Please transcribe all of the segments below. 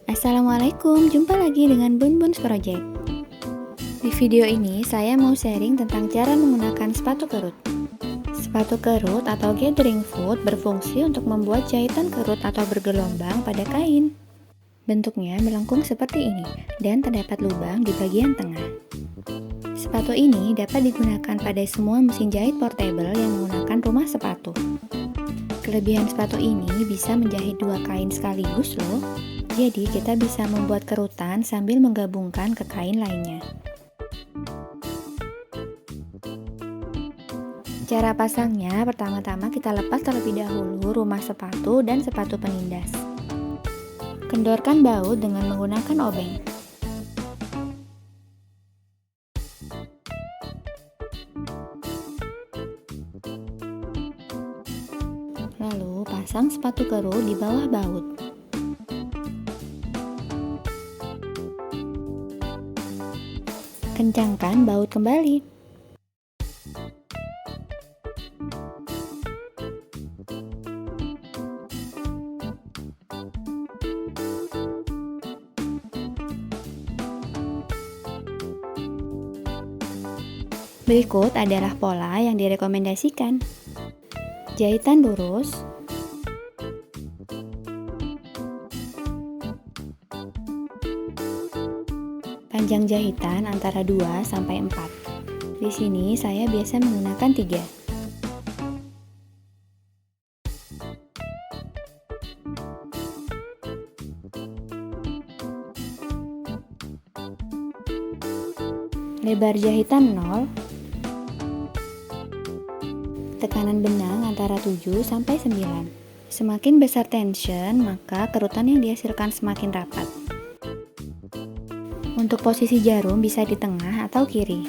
Assalamualaikum, jumpa lagi dengan Bun Bun's Project. Di video ini saya mau sharing tentang cara menggunakan sepatu kerut. Sepatu kerut atau gathering foot berfungsi untuk membuat jahitan kerut atau bergelombang pada kain. Bentuknya melengkung seperti ini dan terdapat lubang di bagian tengah. Sepatu ini dapat digunakan pada semua mesin jahit portable yang menggunakan rumah sepatu. Kelebihan sepatu ini bisa menjahit dua kain sekaligus loh. Jadi kita bisa membuat kerutan sambil menggabungkan ke kain lainnya. Cara pasangnya, pertama-tama kita lepas terlebih dahulu rumah sepatu dan sepatu penindas. Kendorkan baut dengan menggunakan obeng. Lalu pasang sepatu kerut di bawah baut. Kencangkan baut kembali. Berikut adalah pola yang direkomendasikan. Jahitan lurus, panjang jahitan antara 2 sampai 4. Di sini saya biasa menggunakan 3. Lebar jahitan 0. Tekanan benang antara 7 sampai 9. Semakin besar tension, maka kerutan yang dihasilkan semakin rapat. Untuk posisi jarum bisa di tengah atau kiri.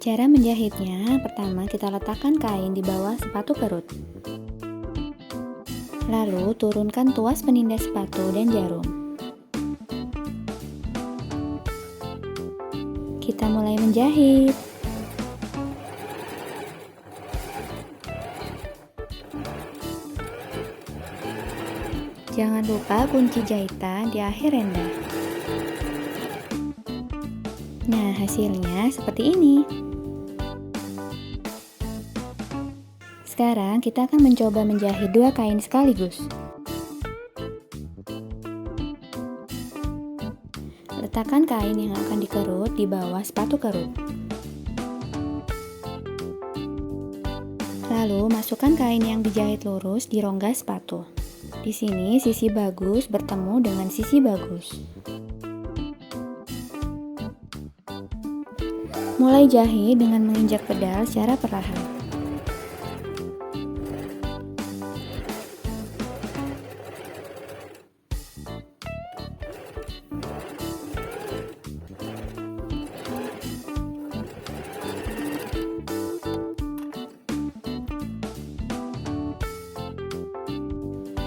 Cara menjahitnya, pertama kita letakkan kain di bawah sepatu kerut. Lalu turunkan tuas penindas sepatu dan jarum. Kita mulai menjahit. Jangan lupa kunci jahitan di akhir rendah. Nah, hasilnya seperti ini. Sekarang kita akan mencoba menjahit dua kain sekaligus. Letakkan kain yang akan dikerut di bawah sepatu kerut. Lalu masukkan kain yang dijahit lurus di rongga sepatu. Di sini sisi bagus bertemu dengan sisi bagus. Mulai jahit dengan menginjak pedal secara perlahan.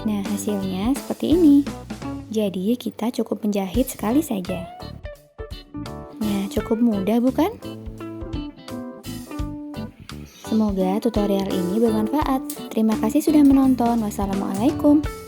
Nah, hasilnya seperti ini. Jadi, kita cukup menjahit sekali saja. Nah, cukup mudah bukan? Semoga tutorial ini bermanfaat. Terima kasih sudah menonton. Wassalamualaikum.